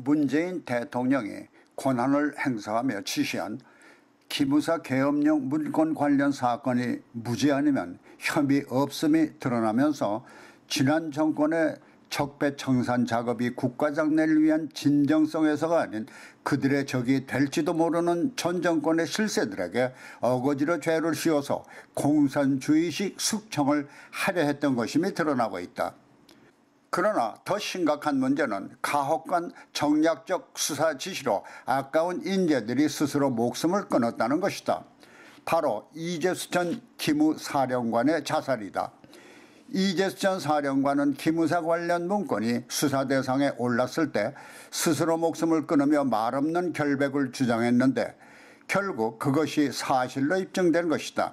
문재인 대통령이 권한을 행사하며 지시한 기무사 계엄령 문건 관련 사건이 무죄 아니면 혐의 없음이 드러나면서 지난 정권의 적폐청산 작업이 국가장래를 위한 진정성에서가 아닌 그들의 적이 될지도 모르는 전 정권의 실세들에게 어거지로 죄를 씌워서 공산주의식 숙청을 하려 했던 것임이 드러나고 있다. 그러나 더 심각한 문제는 가혹한 정략적 수사 지시로 아까운 인재들이 스스로 목숨을 끊었다는 것이다. 바로 이재수 전 기무사령관의 자살이다. 이재수 전 사령관은 기무사 관련 문건이 수사 대상에 올랐을 때 스스로 목숨을 끊으며 말없는 결백을 주장했는데 결국 그것이 사실로 입증된 것이다.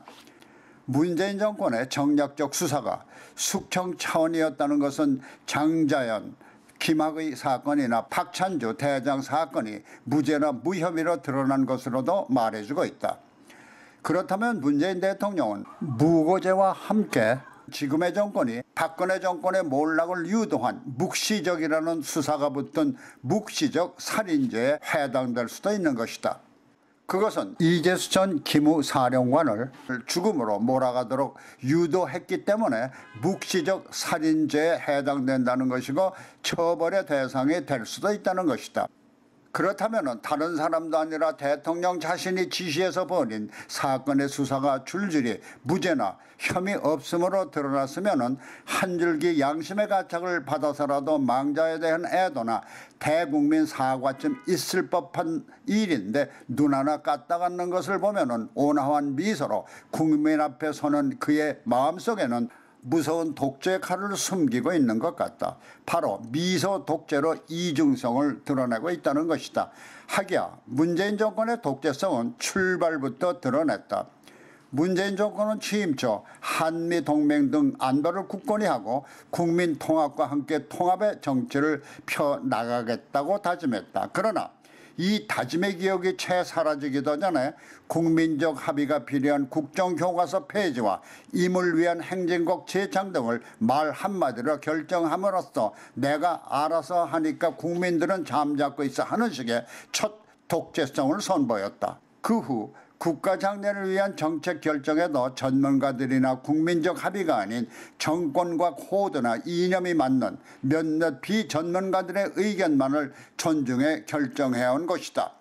문재인 정권의 정략적 수사가 숙청 차원이었다는 것은 장자연, 김학의 사건이나 박찬주 대장 사건이 무죄나 무혐의로 드러난 것으로도 말해주고 있다. 그렇다면 문재인 대통령은 무고죄와 함께 지금의 정권이 박근혜 정권의 몰락을 유도한 묵시적이라는 수사가 붙은 묵시적 살인죄에 해당될 수도 있는 것이다. 그것은 이재수 전 기무사령관을 죽음으로 몰아가도록 유도했기 때문에 묵시적 살인죄에 해당된다는 것이고 처벌의 대상이 될 수도 있다는 것이다. 그렇다면 다른 사람도 아니라 대통령 자신이 지시해서 벌인 사건의 수사가 줄줄이 무죄나 혐의 없음으로 드러났으면 한 줄기 양심의 가책을 받아서라도 망자에 대한 애도나 대국민 사과쯤 있을 법한 일인데 눈 하나 까딱하는 것을 보면 온화한 미소로 국민 앞에 서는 그의 마음속에는 무서운 독재의 칼을 숨기고 있는 것 같다. 바로 미소 독재로 이중성을 드러내고 있다는 것이다. 하기야 문재인 정권의 독재성은 출발부터 드러냈다. 문재인 정권은 취임 초 한미동맹 등 안보를 굳건히 하고 국민 통합과 함께 통합의 정치를 펴나가겠다고 다짐했다. 그러나 이 다짐의 기억이 채 사라지기도 전에 국민적 합의가 필요한 국정교과서 폐지와 임을 위한 행정국 재창 등을 말 한마디로 결정함으로써 내가 알아서 하니까 국민들은 잠잡고 있어 하는 식의 첫 독재성을 선보였다. 그 후 국가장래를 위한 정책 결정에도 전문가들이나 국민적 합의가 아닌 정권과 코드나 이념이 맞는 몇몇 비전문가들의 의견만을 존중해 결정해온 것이다.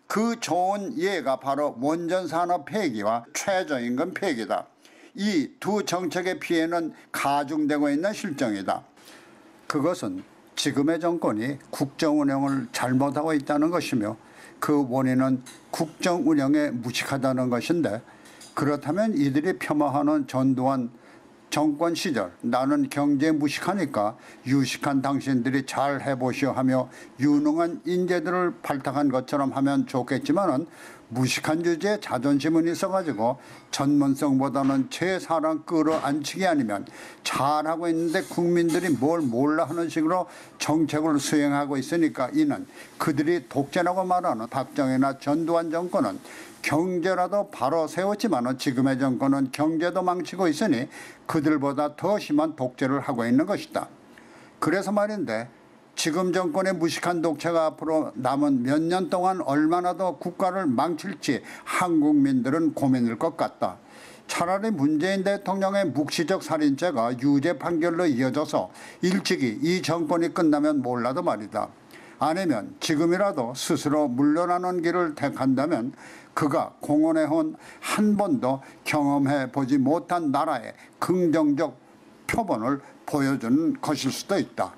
그 좋은 예가 바로 원전산업 폐기와 최저임금 폐기다. 이 두 정책의 피해는 가중되고 있는 실정이다. 그것은 지금의 정권이 국정 운영을 잘못하고 있다는 것이며 그 원인은 국정 운영에 무식하다는 것인데 그렇다면 이들이 폄하하는 전두환 정권 시절 나는 경제에 무식하니까 유식한 당신들이 잘 해보시오 하며 유능한 인재들을 발탁한 것처럼 하면 좋겠지만은 무식한 주제에 자존심은 있어가지고 전문성보다는 제 사람 끌어안치기 아니면 잘하고 있는데 국민들이 뭘 몰라 하는 식으로 정책을 수행하고 있으니까 이는 그들이 독재라고 말하는 박정희나 전두환 정권은 경제라도 바로 세웠지만 지금의 정권은 경제도 망치고 있으니 그들보다 더 심한 독재를 하고 있는 것이다. 그래서 말인데 지금 정권의 무식한 독재가 앞으로 남은 몇 년 동안 얼마나 더 국가를 망칠지 한국민들은 고민일 것 같다. 차라리 문재인 대통령의 묵시적 살인죄가 유죄 판결로 이어져서 일찍이 이 정권이 끝나면 몰라도 말이다. 아니면 지금이라도 스스로 물러나는 길을 택한다면 그가 공헌해온 한 번도 경험해보지 못한 나라의 긍정적 표본을 보여주는 것일 수도 있다.